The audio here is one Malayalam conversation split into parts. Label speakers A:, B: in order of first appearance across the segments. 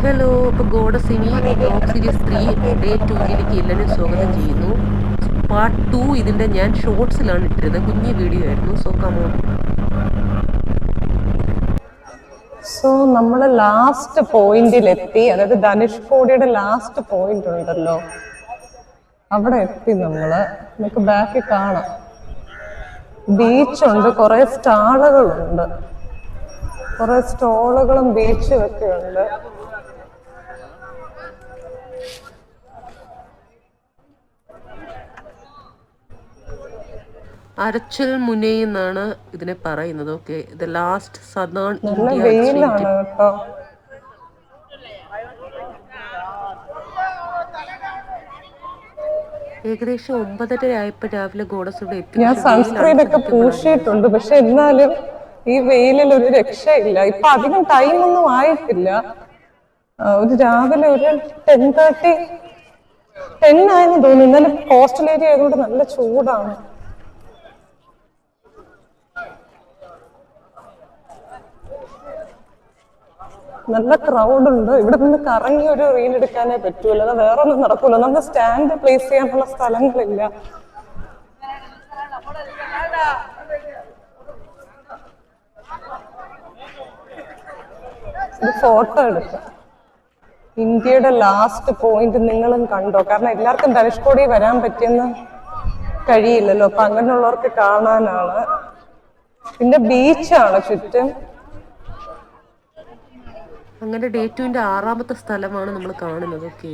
A: ഹലോ, അപ്പോൾ ഗോഡസിനി വ്ലോഗ് സീരീസ് 3 ഡേ 2ലേക്ക് എല്ലാവരും സ്വാഗതം ചെയ്യുന്നു. പാർട്ട് 2 ഇതിൻ്റെ ഞാൻ ഷോർട്സിലാണ് ഇട്ടിരുന്നത്, കുഞ്ഞു വീഡിയോ ആയിരുന്നു. So come on.
B: സോ നമ്മൾ ലാസ്റ്റ് പോയിന്റിലെത്തി, അതായത് ധനുഷ്കോടിയുടെ ലാസ്റ്റ് പോയിന്റ് ഉണ്ടല്ലോ, അവിടെ എത്തി. നമുക്ക് ബാക്കിൽ കാണാം, ബീച്ചുണ്ട്, കുറെ സ്റ്റാളുകളുണ്ട്, കുറെ സ്റ്റോളുകളും ബീച്ചും ഒക്കെ ഉണ്ട്.
A: അരച്ചൽ മുനൈ എന്നാണ് ഇതിനെ പറയുന്നത്. ഓക്കെ, ദ ലാസ്റ്റ് സദേൺ
B: നല്ല
A: ഇന്ത്യ
B: വെയിലാണ് കേട്ടോ.
A: ഏകദേശം 9:30 ആയപ്പോൾ രാവിലെ ഗോഡസ് ഇവിടെ എത്തി.
B: ഞാൻ സൺസ്ക്രീൻ ഒക്കെ പൂശിയിട്ടുണ്ട്, പക്ഷെ എന്നാലും ഈ വെയിലിൽ ഒരു രക്ഷയില്ല. ഇപ്പൊ അധികം ടൈമൊന്നും ആയിട്ടില്ല. രാവിലെ ഒരു 10:30 ആയെന്ന് തോന്നുന്നു. ഇന്നലെ കോസ്റ്റൽ ഏരിയ ആയതുകൊണ്ട് നല്ല ചൂടാണ്. നല്ല ക്രൗഡ് ഉണ്ട്. ഇവിടെ നിന്ന് കറങ്ങി ഒരു റീൽ എടുക്കാനേ പറ്റൂല, അത് വേറെ ഒന്നും നടക്കൂല. നമുക്ക് സ്റ്റാൻഡ് പ്ലേസ് ചെയ്യാനുള്ള സ്ഥലങ്ങളില്ല. ഒരു ഫോട്ടോ എടുക്കാം. ഇന്ത്യയുടെ ലാസ്റ്റ് പോയിന്റ് നിങ്ങളും കണ്ടോ? കാരണം എല്ലാവർക്കും ധനുഷ്കോടി വരാൻ പറ്റിയെന്ന് കഴിയില്ലല്ലോ, അപ്പൊ അങ്ങനെയുള്ളവർക്ക് കാണാനാണ്. പിന്നെ ബീച്ചാണ് ചുറ്റും.
A: അങ്ങനെ ഡേ 2ന്റെ 6ാമത്തെ സ്ഥലമാണ് നമ്മൾ കാണുന്നത്. ഓക്കെ,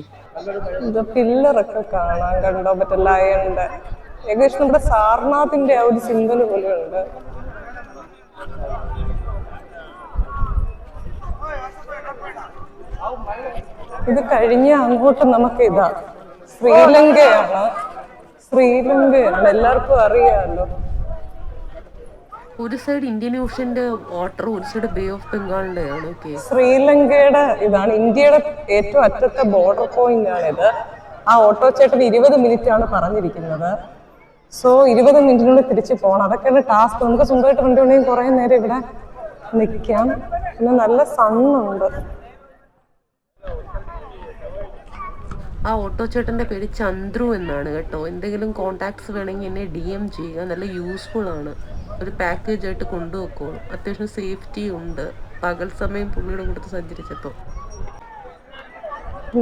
B: ഇത് പില്ലറൊക്കെ കാണാൻ കണ്ടോ, മറ്റേ ലയന്റെ ഏകദേശം നമ്മുടെ സാർനാഥിന്റെ ആ ഒരു സിംബൽ പോലെ ഉണ്ട്. ഇത് കഴിഞ്ഞ് അങ്ങോട്ട് നമുക്ക് ഇതാ ശ്രീലങ്കയാണ്. എല്ലാവർക്കും അറിയാമല്ലോ.
A: ഒരു സൈഡ് ഇന്ത്യൻ ഓഷ്യന്റെ വാട്ടർ, ഒരു സൈഡ് ബേ ഓഫ് ബംഗാളിന്റെ ആണ്. ഓക്കെ,
B: ശ്രീലങ്കയുടെ ഇതാണ്. ഇന്ത്യയുടെ ഏറ്റവും അറ്റത്തെ ബോർഡർ പോയിന്റ് ആണിത്. ആ ഓട്ടോ ചേട്ടൻ 20 മിനിറ്റ് ആണ് പറഞ്ഞിരിക്കുന്നത്. സോ 20 മിനിറ്റിനുള്ളിൽ തിരിച്ചു പോകണം. അതൊക്കെയാണ് ടാസ്ക്. നമുക്ക് സ്വന്തമായിട്ട് വണ്ടി ഉണ്ടെങ്കിൽ കുറെ നേരം ഇവിടെ നിൽക്കാം. പിന്നെ നല്ല സണ്ണുണ്ട്.
A: ആ ഓട്ടോ ചേട്ടൻ്റെ പേര് ചന്ദ്രു എന്നാണ് കേട്ടോ. എന്തെങ്കിലും കോണ്ടാക്ട്സ് വേണമെങ്കിൽ എന്നെ DM ചെയ്യുക. നല്ല യൂസ്ഫുൾ ആണ്. ഒരു പാക്കേജ് ആയിട്ട് കൊണ്ടുപോക്കോളൂ. അത്യാവശ്യം സേഫ്റ്റി ഉണ്ട്. പകൽ സമയം പുള്ളിയുടെ കൂടെ സഞ്ചരിച്ചപ്പോൾ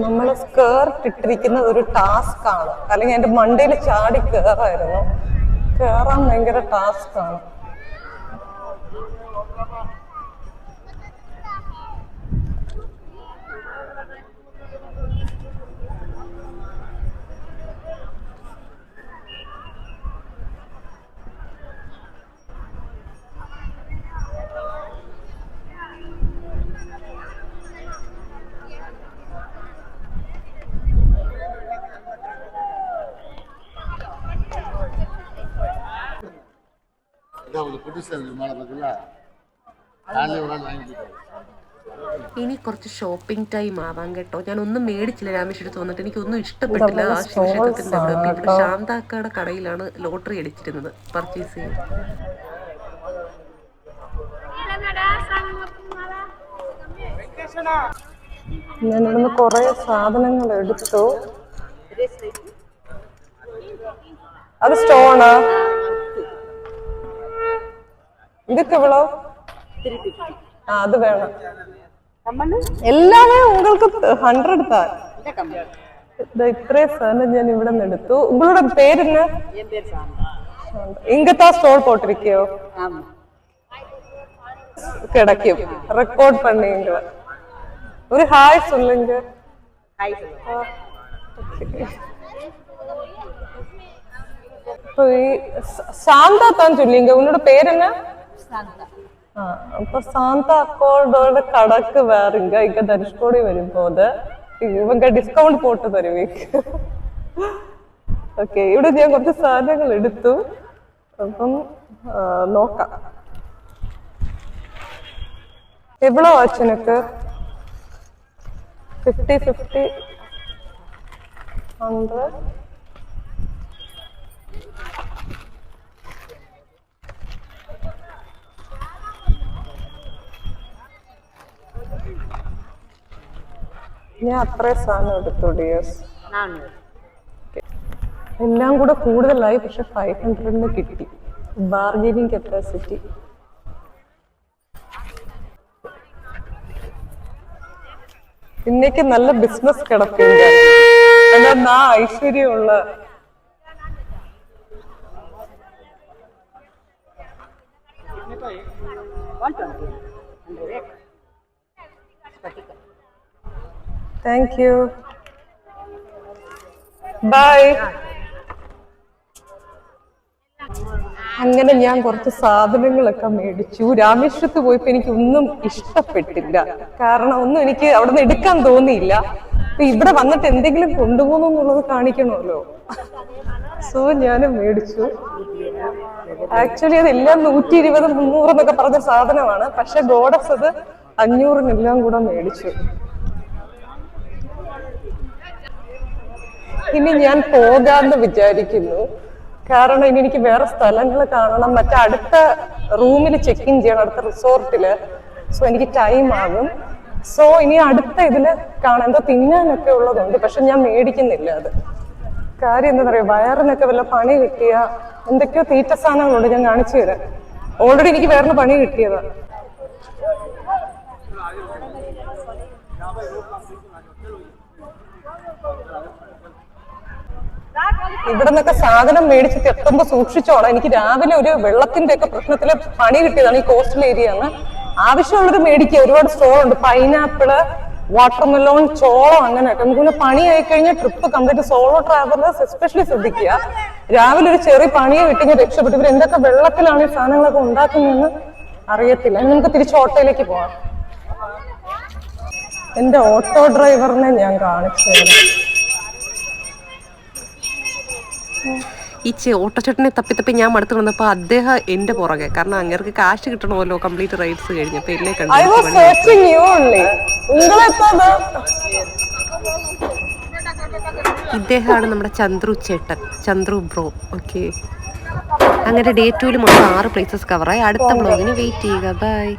B: നമ്മൾ സ്കേർട്ട് ഇട്ടിരിക്കുന്നത് ഒരു ടാസ്ക് ആണ്. അല്ലെങ്കിൽ എന്റെ മണ്ടയിൽ ചാടി കയറായിരുന്നു. കയറാൻ ഭയങ്കര ടാസ്ക് ആണ്.
A: ഇനി കുറച്ച് ഷോപ്പിംഗ് ടൈം ആവാം കേട്ടോ. ഞാൻ ഒന്നും മേടിച്ചില്ല രാമേശ്വരത്ത് വന്നിട്ട്. എനിക്കൊന്നും ഇഷ്ടപ്പെട്ടില്ല. ആ ശിവക്ഷേത്രത്തിന്റെ അവിടെ ഇവിടെ ശാന്താക്കയുടെ കടയിലാണ് ലോട്ടറി അടിച്ചിരുന്നത് പർച്ചേസ് ചെയ്യാൻ.
B: ഞാൻ ഇവിടുന്ന് കുറെ സാധനങ്ങൾ എടുത്തു. അത് സ്റ്റോണ്. ഇതൊക്കെ എവ്വളോ? അത് വേണം. എല്ലാമേ உங்களுக்கு 100 தான். ഇത്രയും സാധനം ഞാൻ ഇവിടെ നിന്ന് എടുത്തു. ഉങ്ങളുടെ പേരെന്നാ? ഇങ്ങത്താ സ്റ്റോൾ പോട്ടിരിക്കോ? കിടക്കും. റെക്കോർഡ് பண்ணீங்க. ஒரு ஹாய் சொல்லுங்க. சாந்தா தான் சொல்லிங்க. உன்னோட பேர் என்ன? அப்ப சாந்தா அக்கோட கடைக்கு வேறுங்க. இங்க தனுஷ்கோடி வரும்போது ഇവങ്ക ഡിസ്കൗണ്ട് പോട്ട് തരുവേക്ക്. ഓക്കെ, ഇവിടെ ഞാൻ കുറച്ച് സാധനങ്ങൾ എടുത്തു. അപ്പം നോക്കാം. എവ്വളോ ആച്ചനക്ക്? 50 100. ഞാൻ അത്രയും സാധനം എടുത്തു ഡിയേഴ്സ്. എല്ലാം കൂടെ കൂടുതലായി, പക്ഷെ 500 കിട്ടി. Bargaining capacity. ഇന്നേക്ക് നല്ല ബിസിനസ് കിടപ്പില്ല. എന്നാ ഐശ്വര്യമുള്ള താങ്ക് യു. ബൈ. അങ്ങനെ ഞാൻ കുറച്ച് സാധനങ്ങളൊക്കെ മേടിച്ചു. രാമേശ്വരത്ത് പോയപ്പോ എനിക്ക് ഒന്നും ഇഷ്ടപ്പെട്ടില്ല, കാരണം ഒന്നും എനിക്ക് അവിടെ നിന്ന് എടുക്കാൻ തോന്നിയില്ല. അപ്പൊ ഇവിടെ വന്നിട്ട് എന്തെങ്കിലും കൊണ്ടുപോകുന്നു എന്നുള്ളത് കാണിക്കണമല്ലോ. സോ ഞാൻ മേടിച്ചു. ആക്ച്വലി അതെല്ലാം 120, 300 എന്നൊക്കെ പറഞ്ഞ സാധനമാണ്. പക്ഷെ ഗോഡസ് അത് 500-നെല്ലാം കൂടെ മേടിച്ചു. ഇനി ഞാൻ പോകാന്ന് വിചാരിക്കുന്നു, കാരണം ഇനി എനിക്ക് വേറെ സ്ഥലങ്ങൾ കാണണം. മറ്റേ അടുത്ത റൂമിൽ ചെക്ക് ഇൻ ചെയ്യണം, അടുത്ത റിസോർട്ടില്. സോ എനിക്ക് ടൈം ആകും. സോ ഇനി അടുത്ത ഇതില് കാണാൻ എന്തോ തിന്നാനൊക്കെ ഉള്ളതുണ്ട്, പക്ഷെ ഞാൻ മേടിക്കുന്നില്ല. അത് കാര്യം എന്താ പറയുക, വയറിനൊക്കെ വല്ല പണി കിട്ടിയ എന്തൊക്കെയോ തീറ്റ സാധനങ്ങളുണ്ട്, ഞാൻ കാണിച്ചു തരാം. ഓൾറെഡി എനിക്ക് വേറെ പണി കിട്ടിയതാ. ഇവിടെ നിന്നൊക്കെ സാധനം മേടിച്ചിട്ട് എത്തുമ്പോ സൂക്ഷിച്ചോളാം. എനിക്ക് രാവിലെ ഒരു വെള്ളത്തിന്റെ ഒക്കെ പ്രശ്നത്തില് പണി കിട്ടിയതാണ്. ഈ കോസ്റ്റൽ ഏരിയ ആണ്. ആവശ്യമുള്ളത് മേടിക്കുക. ഒരുപാട് സ്റ്റോർ ഉണ്ട്. പൈനാപ്പിള്, വാട്ടർമെലോൺ, ചോളം, അങ്ങനെയൊക്കെ. നമുക്ക് പണി ആയി കഴിഞ്ഞാൽ trip complete. Solo travellers especially ശ്രദ്ധിക്കുക. രാവിലെ ഒരു ചെറിയ പണിയെ വിട്ടിങ്ങനെ രക്ഷപ്പെട്ടു. ഇവർ എന്തൊക്കെ വെള്ളത്തിലാണ് ഈ സാധനങ്ങളൊക്കെ ഉണ്ടാക്കുന്നതെന്ന് അറിയത്തില്ല. നമുക്ക് തിരിച്ച് ഓട്ടോയിലേക്ക് പോവാം. എന്റെ ഓട്ടോ ഡ്രൈവറിനെ ഞാൻ കാണിച്ചു തരാം.
A: ഈ ഓട്ടോച്ചേട്ടനെ തപ്പി ഞാൻ മടുത്ത് വന്നപ്പോ അദ്ദേഹം എന്റെ പുറകെ, കാരണം അങ്ങേർക്ക് കാശ് കിട്ടണമല്ലോ കംപ്ലീറ്റ് റൈഡ്സ് കഴിഞ്ഞപ്പോ എന്നെ കണ്ടു. ഇദ്ദേഹമാണ് നമ്മുടെ ചന്ദ്രു ചേട്ടൻ, ചന്ദ്രു ബ്രോ. ഓക്കെ, അങ്ങനെ ഡേ 2 മൊത്തം 6 പ്ലേസസ് കവറായി. അടുത്ത ബ്ലോഗിന് വെയിറ്റ് ചെയ്യുക. ബൈ.